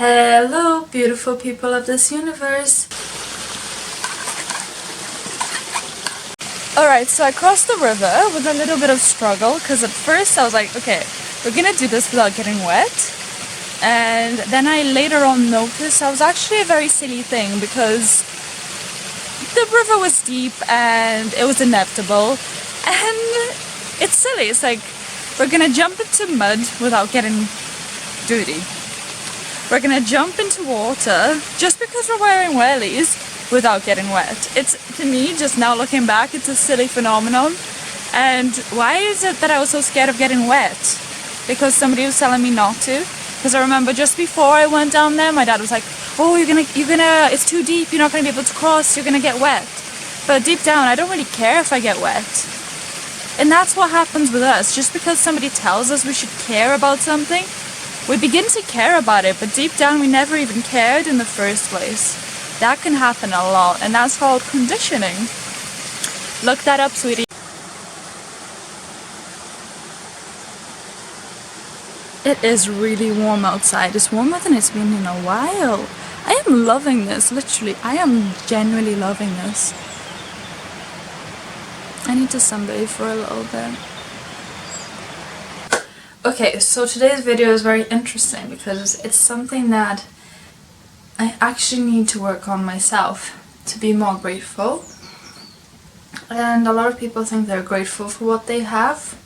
Hello, beautiful people of this universe. Alright, so I crossed the river with a little bit of struggle because at first I was like, okay, we're gonna do this without getting wet. And then I later on noticed I was actually a very silly thing because the river was deep and it was inevitable. And it's silly. It's like we're gonna jump into mud without getting dirty. We're gonna jump into water just because we're wearing wellies without getting wet. It's, to me, just now looking back, it's a silly phenomenon. And why is it that I was so scared of getting wet? Because somebody was telling me not to. Because I remember just before I went down there, my dad was like, oh, you're gonna, it's too deep, you're not gonna be able to cross, you're gonna get wet. But deep down, I don't really care if I get wet. And that's what happens with us. Just because somebody tells us we should care about something, we begin to care about it, but deep down we never even cared in the first place. That can happen a lot, and that's called conditioning. Look that up, sweetie. It is really warm outside. It's warmer than it's been in a while. I am loving this, literally. I am genuinely loving this. I need to sunbathe for a little bit. Okay, so today's video is very interesting because it's something that I actually need to work on myself to be more grateful. And a lot of people think they're grateful for what they have,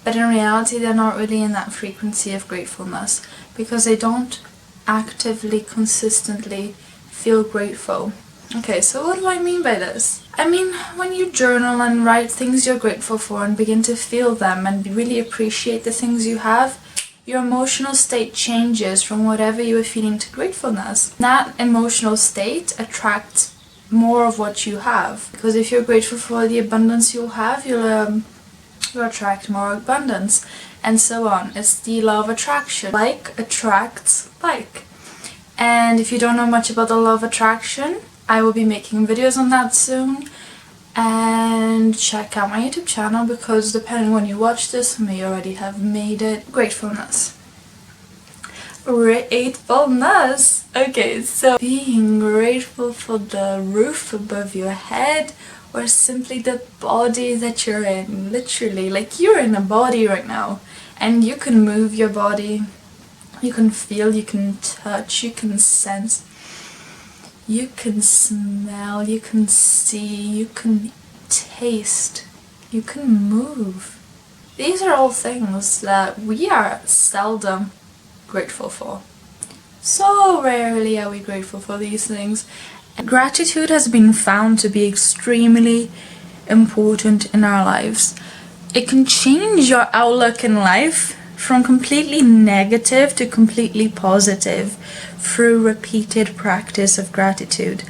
but in reality they're not really in that frequency of gratefulness because they don't actively, consistently feel grateful. Okay, so what do I mean by this? I mean, when you journal and write things you're grateful for and begin to feel them and really appreciate the things you have, your emotional state changes from whatever you were feeling to gratefulness. That emotional state attracts more of what you have. Because if you're grateful for the abundance you'll have, you'll attract more abundance, and so on. It's the law of attraction. Like attracts like. And if you don't know much about the law of attraction, I will be making videos on that soon. And check out my YouTube channel because depending when you watch this, I may already have made it. Gratefulness. Gratefulness! Okay, so being grateful for the roof above your head or simply the body that you're in. Literally, like you're in a body right now and you can move your body. You can feel, you can touch, you can sense. You can smell, you can see, you can taste, you can move. These are all things that we are seldom grateful for. So rarely are we grateful for these things. And gratitude has been found to be extremely important in our lives. It can change your outlook in life from completely negative to completely positive through repeated practice of gratitude.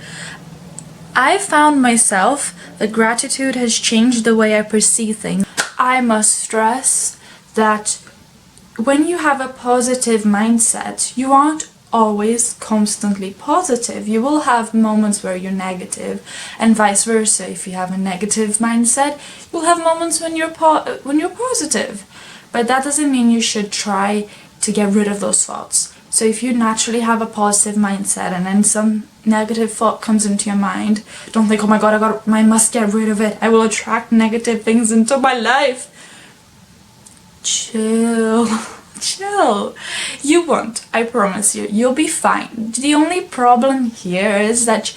I found myself that gratitude has changed the way I perceive things. I must stress that when you have a positive mindset, you aren't always constantly positive. You will have moments where you're negative, and vice versa. If you have a negative mindset, you'll have moments when you're positive. But that doesn't mean you should try to get rid of those thoughts. So if you naturally have a positive mindset and then some negative thought comes into your mind, don't think, oh my god, I must get rid of it. I will attract negative things into my life. Chill. Chill. You won't. I promise you. You'll be fine. The only problem here is that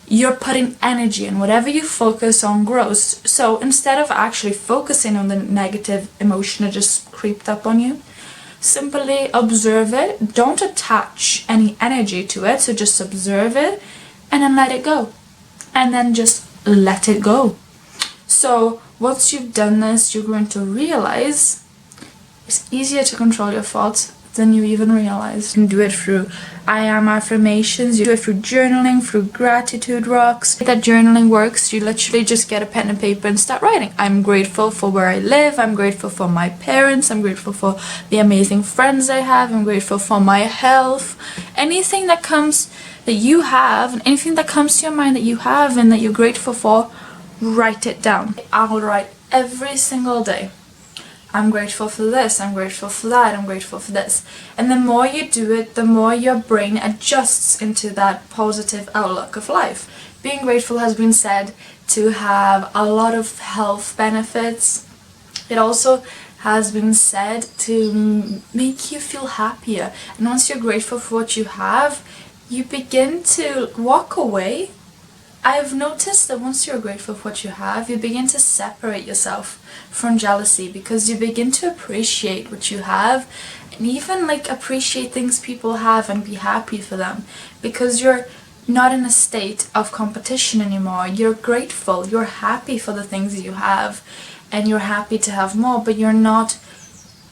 you're putting energy and whatever you focus on grows. So instead of actually focusing on the negative emotion that just creeped up on you, simply observe it. Don't attach any energy to it. So just observe it and then let it go. And then just let it go. So once you've done this, you're going to realize it's easier to control your thoughts than you even realize. You can do it through I am affirmations, you do it through journaling, through gratitude rocks. That journaling works. You literally just get a pen and paper and start writing. I'm grateful for where I live, I'm grateful for my parents, I'm grateful for the amazing friends I have, I'm grateful for my health. Anything that comes that you have, and anything that comes to your mind that you have and that you're grateful for, write it down. I'll write every single day. I'm grateful for this, I'm grateful for that, I'm grateful for this. And the more you do it, the more your brain adjusts into that positive outlook of life. Being grateful has been said to have a lot of health benefits. It also has been said to make you feel happier. And once you're grateful for what you have, you begin to walk away. I've noticed that once you're grateful for what you have, you begin to separate yourself from jealousy, because you begin to appreciate what you have, and even like appreciate things people have and be happy for them, because you're not in a state of competition anymore. You're grateful, you're happy for the things you have, and you're happy to have more, but you're not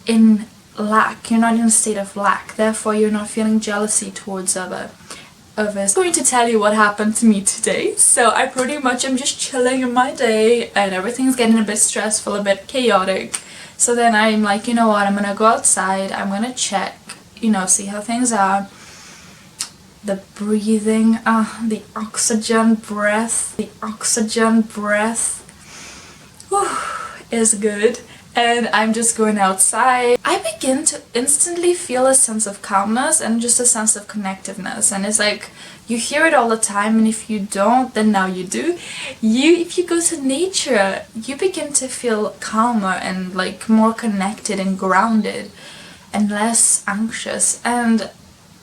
in lack, you're not in a state of lack, therefore you're not feeling jealousy towards others. I'm going to tell you what happened to me today. So I pretty much am just chilling in my day and everything's getting a bit stressful, a bit chaotic. So then I'm like, you know what, I'm gonna go outside, I'm gonna check, see how things are. The breathing, the oxygen breath, is good. And I'm just going outside. I begin to instantly feel a sense of calmness and just a sense of connectiveness. And it's like, you hear it all the time, and if you don't, then now you do. If you go to nature, you begin to feel calmer and like more connected and grounded and less anxious. And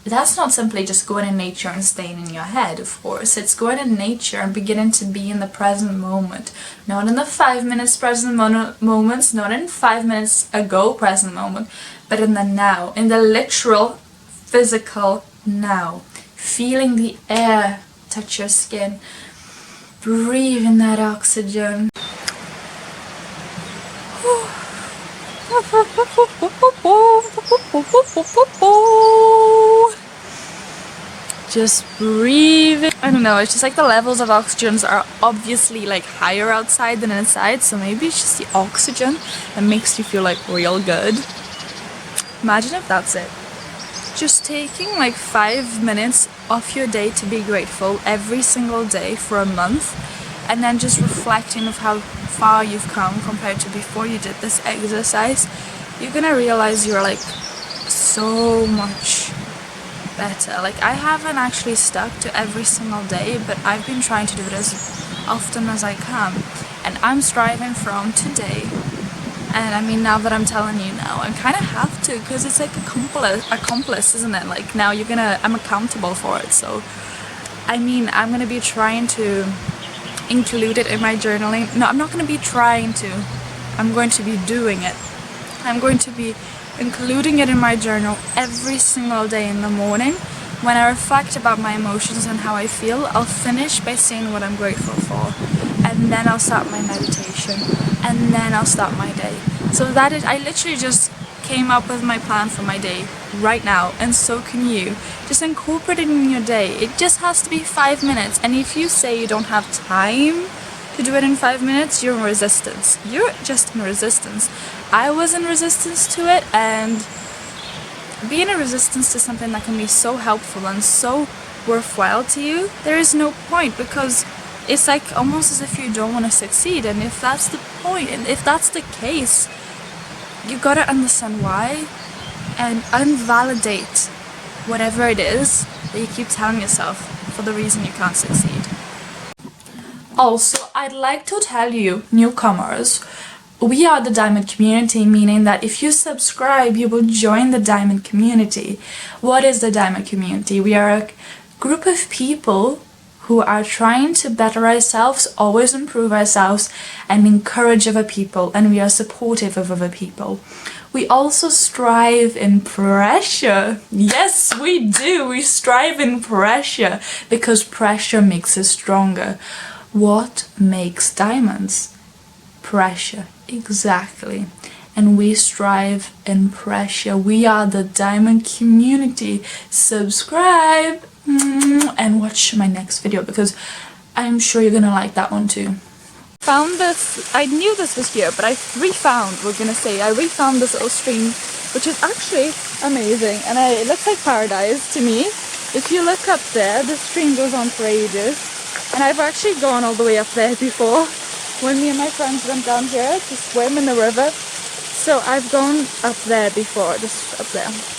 that's not simply just going in nature and staying in your head, of course. It's going in nature and beginning to be in the present moment. Not in the 5 minutes present moments, not in 5 minutes ago present moment, but in the now, in the literal, physical now. Feeling the air touch your skin, breathing that oxygen. Just breathing. I don't know, it's just like the levels of oxygens are obviously like higher outside than inside, so maybe it's just the oxygen that makes you feel like real good. Imagine if that's it. Just taking like 5 minutes off your day to be grateful every single day for a month, and then just reflecting of how far you've come compared to before you did this exercise, you're gonna realize you're like so much better. Like, I haven't actually stuck to every single day, but I've been trying to do it as often as I can, and I'm striving from today. And I mean, now that I'm telling you now, I kind of have to, because it's like accomplice, isn't it? Like, now I'm accountable for it. So I mean, I'm gonna be trying to include it in my journaling. No, I'm not gonna be trying to, I'm going to be doing it. I'm going to be including it in my journal every single day in the morning. When I reflect about my emotions and how I feel, I'll finish by saying what I'm grateful for, and then I'll start my meditation, and then I'll start my day. So that is, I literally just came up with my plan for my day right now, and so can you. Just incorporate it in your day. It just has to be 5 minutes, and if you say you don't have time to do it in 5 minutes, you're in resistance. You're just in resistance. I was in resistance to it, and being in resistance to something that can be so helpful and so worthwhile to you, there is no point, because it's like almost as if you don't want to succeed. And if that's the point, and if that's the case, you gotta understand why and invalidate whatever it is that you keep telling yourself for the reason you can't succeed. Also, I'd like to tell you, newcomers, we are the Diamond Community, meaning that if you subscribe, you will join the Diamond Community. What is the Diamond Community? We are a group of people who are trying to better ourselves, always improve ourselves, and encourage other people, and we are supportive of other people. We also strive in pressure. Yes, we do. We strive in pressure, because pressure makes us stronger. What makes diamonds? Pressure. Exactly. And we strive in pressure. We are the Diamond Community. Subscribe and watch my next video, because I'm sure you're gonna like that one too. Found this, I knew this was here, but I refound this little stream, which is actually amazing, and it looks like paradise to me. If you look up there, the stream goes on for ages, and I've actually gone all the way up there before when me and my friends went down here to swim in the river. So I've gone up there before, just up there.